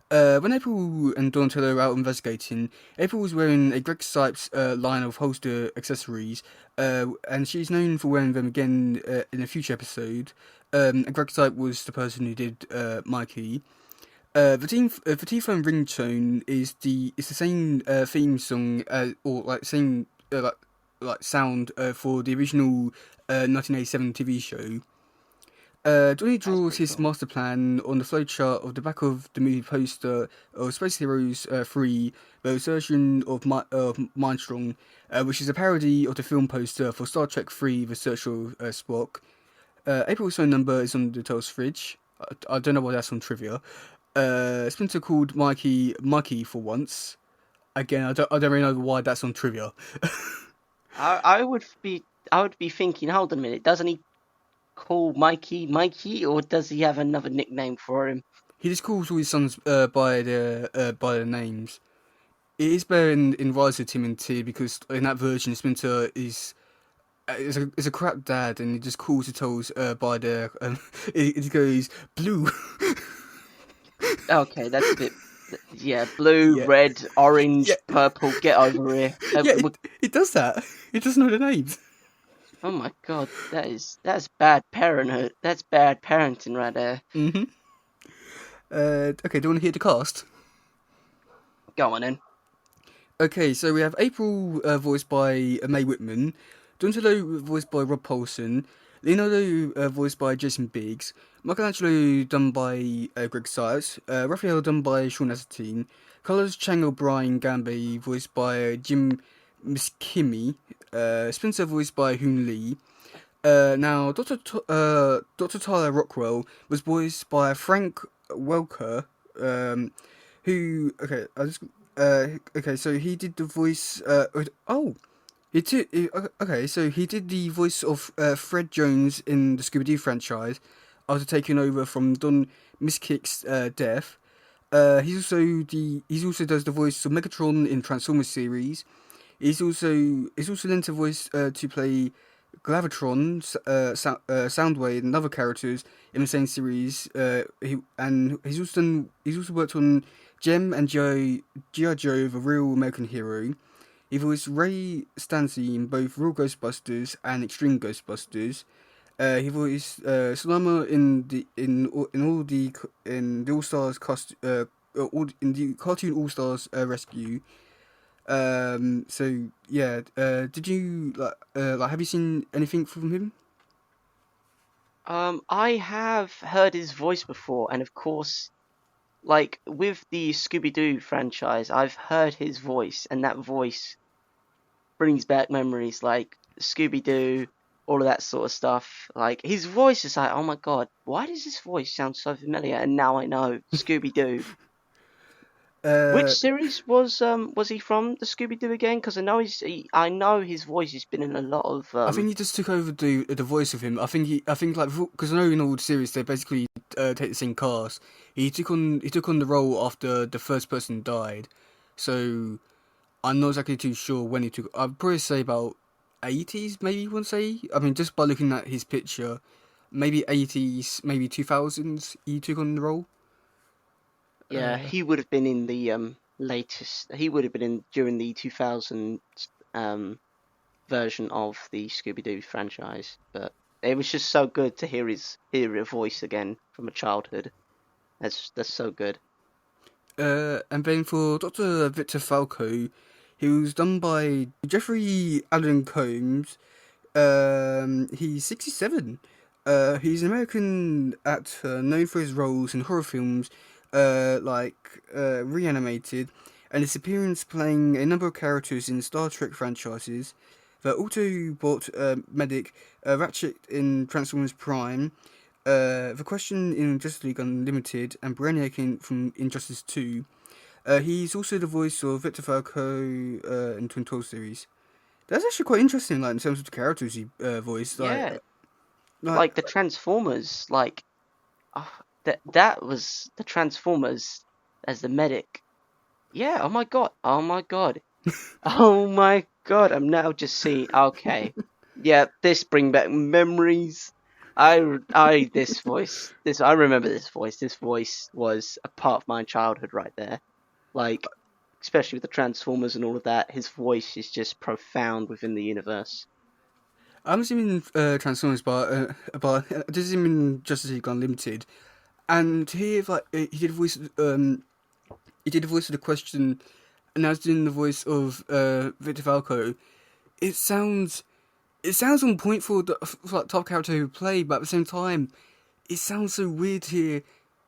When April and Donatello are out investigating, April was wearing a Greg Sipes line of holster accessories, and she's known for wearing them again in a future episode. And Greg Sipe was the person who did Mikey. The T phone ringtone is the same theme song or like same like sound for the original 1987 TV show. Donnie That's draws pretty his cool. master plan on the flowchart of the back of the movie poster of Space Heroes 3, the version of Mindstrong, which is a parody of the film poster for Star Trek 3, The Search of Spock. April's phone number is on the Tell's fridge. I don't know why that's on trivia. Splinter called Mikey for once. Again, I don't really know why that's on trivia. I would be thinking, hold on a minute, doesn't he call Mikey Mikey, or does he have another nickname for him? He just calls all his sons by their names. It is better in Rise of TMNT because in that version, Splinter is a crap dad and he just calls the Toes by their. It goes blue. Okay, that's a bit. Yeah, blue, Yeah, red, yeah, orange, purple. Get over here. yeah. It does that. It doesn't know the names. Oh my god, that's bad parenthood. That's bad parenting right there. Hmm. Okay, do you want to hear the cast? Go on then. Okay, so we have April voiced by Mae Whitman, Donatello voiced by Rob Paulson, Leonardo voiced by Jason Biggs, Michelangelo done by Greg Sires, Raphael done by Sean Astin, Colours Chang O'Brien Gambe voiced by Jim Miskimi, Spencer voiced by Hoon Lee. Now, Dr. Tyler Rockwell was voiced by Frank Welker, who okay, so he did the voice. Okay, so he did the voice of Fred Jones in the Scooby Doo franchise after taking over from Don Miskick's death. He's also does the voice of Megatron in Transformers series. He's also lent a voice to play Glavitron, Soundwave, and other characters in the same series. He's also worked on Gem and G.I. Joe, the Real American Hero. He voiced Ray Stanley in both Real Ghostbusters and Extreme Ghostbusters. He voiced Slama in the All Stars in the cartoon All Stars Rescue. So yeah, did you like have you seen anything from him? I have heard his voice before, and of course, like with the Scooby Doo franchise, I've heard his voice, and that voice brings back memories like Scooby Doo, all of that sort of stuff. Like his voice is like, oh my god, why does his voice sound so familiar? And now I know Scooby Doo. Which Uh, series was he from the Scooby Doo again? Because I know his voice has been in a lot of I think he just took over the voice of him. I think like because I know in all the series they basically take the same cast. He took on the role after the first person died, so I'm not exactly too sure when he took. I'd probably say about 80s, maybe you want to say. I mean, just by looking at his picture, maybe 80s, maybe 2000s. He took on the role. Yeah, he would have been in the latest. He would have been in during the 2000 version of the Scooby Doo franchise, but it was just so good to hear his voice again from a childhood. That's so good. And then for Dr. Victor Falco, he was done by Jeffrey Allen Combs. He's 67. He's an American actor known for his roles in horror films Reanimated and his appearance playing a number of characters in Star Trek franchises. The Autobot medic Ratchet in Transformers Prime, the Question in Justice League Unlimited, and Brainiac from Injustice 2. He's also the voice of Victor Falco in Twin Toll series. That's actually quite interesting, like in terms of the characters he voiced. Yeah, Like, Like the Transformers, like uh, that was the Transformers as the medic. Yeah. Oh my god. Oh my god. Oh my god. I'm now just seeing. Okay. Yeah. This bring back memories. This voice. This I remember this voice. This voice was a part of my childhood right there. Like, especially with the Transformers and all of that, his voice is just profound within the universe. I'm assuming Transformers, but this is in Justice League Unlimited, and here like he did the voice of the question, and I was doing the voice of Victor Falco. It sounds it sounds on point for the for, like top character who play, but at the same time, it sounds so weird to hear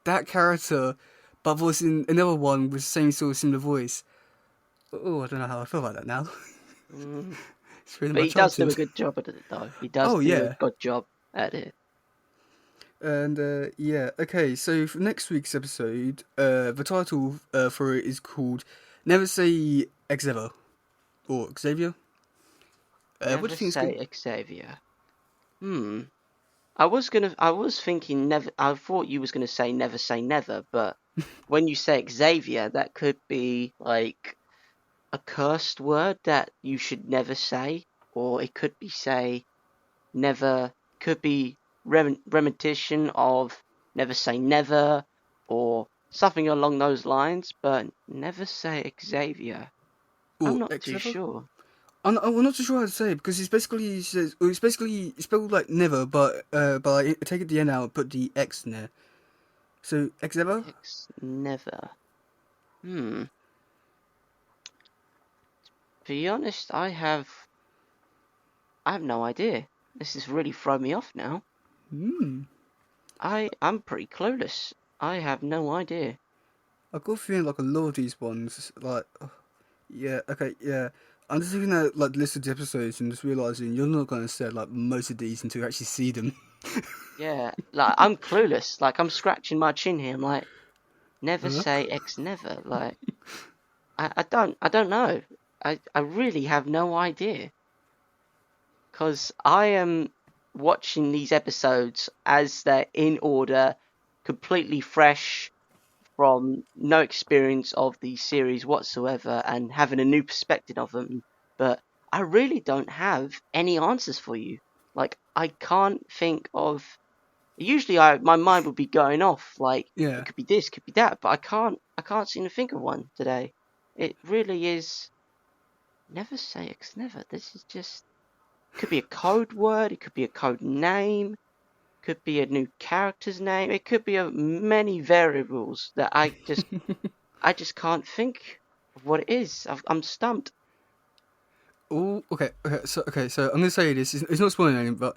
that character, but voicing another one with the same sort of similar voice. Oh, I don't know how I feel about that now. Mm. It's really But my he does do a childhood. good job at it, though. He does Oh do a yeah, good job at it. and yeah. Okay, so for next week's episode, the title for it is called "Never Say Xavier" or Xavier. What do Never you think is good? say Xavier. Hmm. I was thinking never. I thought you was gonna say never, but when you say Xavier, that could be like a cursed word that you should never say, or it could be say never. Could be repetition of never say never, or something along those lines. But never say Xavier. I'm Or not too Xavier? sure. I'm not too sure how to say it because it's basically spelled like never, but I take the N out, put the X in there. So Xavier? X never. Hmm. To be honest, I have no idea. This has really thrown me off now. Hmm. I'm pretty clueless. I have no idea. I got a feeling like a lot of these ones, like yeah, okay, yeah. I'm just looking at like the list of the episodes and just realizing you're not gonna say like most of these until you actually see them. Yeah, like I'm clueless. Like I'm scratching my chin here. I'm like, never Huh? say X never. Like I don't know. I really have no idea. Cause I am watching these episodes as they're in order, completely fresh, from no experience of the series whatsoever and having a new perspective of them, but I really don't have any answers for you. Like I can't think of. Usually, my mind would be going off like it Yeah. could be this, could be that, but I can't seem to think of one today. It really is. Never say X never. This is just could be a code word. It could be a code name. Could be a new character's name. It could be a many variables that I just can't think of what it is. I'm stumped. Oh, okay. So I'm gonna say this. It's not spoiling anything, but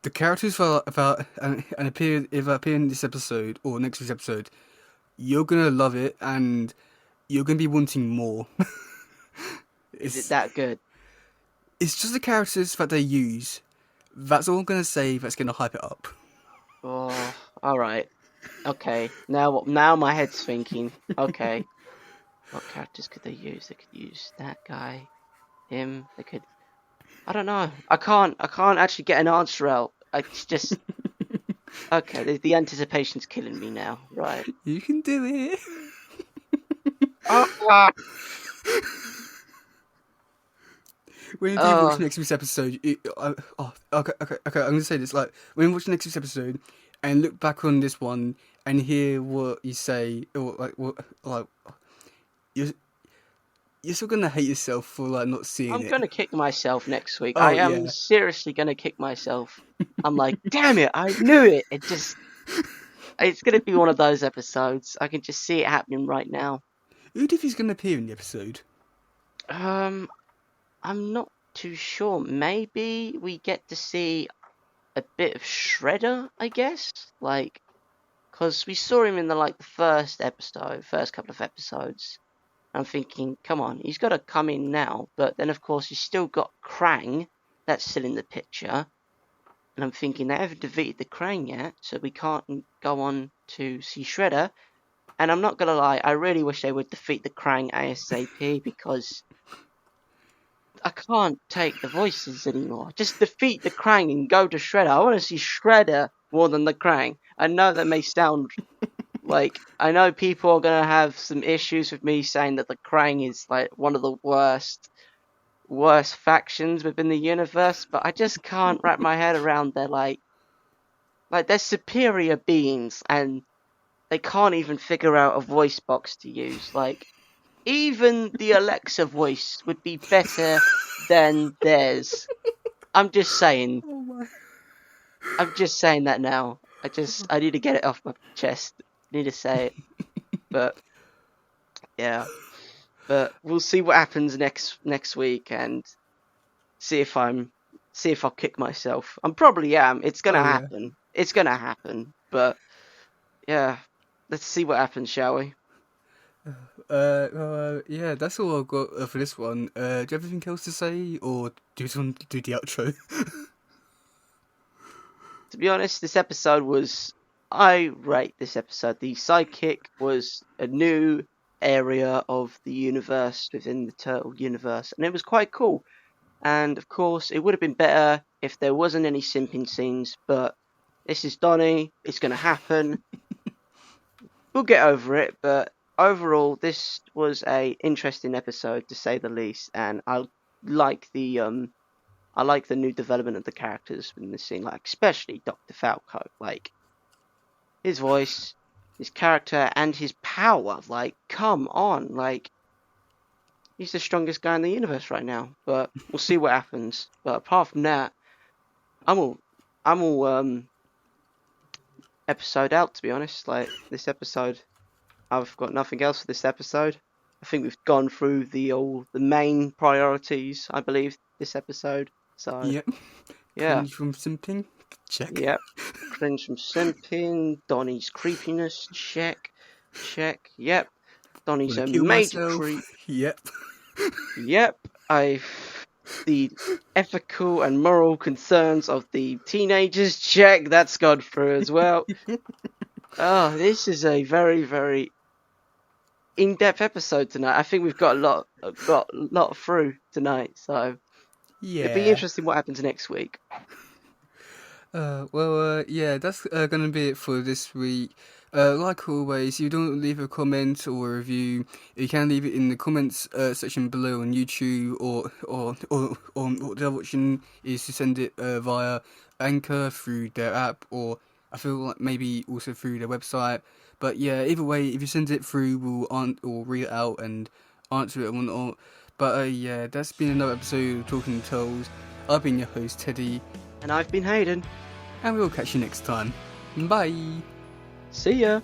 the characters for about and appear if appear in this episode or next week's episode, you're gonna love it and you're gonna be wanting more. Is it it's that good? it's just the characters that they use. That's all I'm gonna say. That's gonna hype it up. Oh, all right. Okay. Now my head's thinking. Okay, what characters could they use? They could use that guy, him. They could. I don't know. I can't actually get an answer out. It's just okay. The anticipation's killing me now. Right. You can do it. Ah. Whenever you watch Oh, next week's episode, okay. I'm gonna say this like when you watch next week's episode and look back on this one and hear what you say, or like you're you're still gonna hate yourself for like not seeing I'm it. gonna kick myself next week. I Oh am yeah. seriously gonna kick myself. I'm like, damn it, I knew it. It's gonna be one of those episodes. I can just see it happening right now. Who do you think's gonna appear in the episode? Um, I'm not too sure. Maybe we get to see a bit of Shredder, I guess. Like, cause we saw him in the first episode, first couple of episodes. I'm thinking, come on, he's got to come in now. But then, of course, he's still got Krang. That's still in the picture. And I'm thinking they haven't defeated the Krang yet, so we can't go on to see Shredder. And I'm not gonna lie, I really wish they would defeat the Krang ASAP because I can't take the voices anymore. Just defeat the Krang and go to Shredder. I want to see Shredder more than the Krang. I know that may sound like, I know people are gonna have some issues with me saying that the Krang is like one of the worst factions within the universe, but I just can't wrap my head around their like they're superior beings and they can't even figure out a voice box to use. Like, even the Alexa voice would be better than theirs. I'm just saying. Oh my. I'm just saying that now. I need to get it off my chest. I need to say it. But yeah. But we'll see what happens next week and see if I'll kick myself. I'm probably am. It's gonna Oh yeah. happen. It's gonna happen. But yeah. Let's see what happens, shall we? Yeah, that's all I've got for this one. Do you have anything else to say, or do you just want to do the outro? To be honest, this episode was. I rate this episode. The sidekick was a new area of the universe within the Turtle universe, and it was quite cool. And of course, it would have been better if there wasn't any simping scenes, but this is Donnie. It's going to happen. We'll get over it, but overall, this was a interesting episode to say the least, and like the I like the new development of the characters in this scene, like especially Dr. Falco. Like, his voice, his character, and his power. Like, come on, like, he's the strongest guy in the universe right now. But we'll see what happens. But apart from that, I'm all episode out, to be honest. Like, this episode, I've got nothing else for this episode. I think we've gone through the main priorities, I believe, this episode. So Yep. yeah. Cringe from simping. Check. Yep. Cringe from simping. Donnie's creepiness. Check. Yep. Donnie's Wanna a kill major myself? creep. Yep. Yep. The ethical and moral concerns of the teenagers. Check. That's gone through as well. Oh, this is a very, very in-depth episode tonight. I think we've got a lot through tonight. So Yeah. it'll be interesting what happens next week. Yeah, that's gonna be it for this week. Like always, if you don't leave a comment or a review, you can leave it in the comments section below on YouTube, or what the other option is to send it via Anchor through their app, or I feel like maybe also through their website. But yeah, either way, if you send it through, we'll read it out and answer it and whatnot. But yeah, that's been another episode of Talking Tells. I've been your host, Teddy. And I've been Hayden. And we'll catch you next time. Bye! See ya.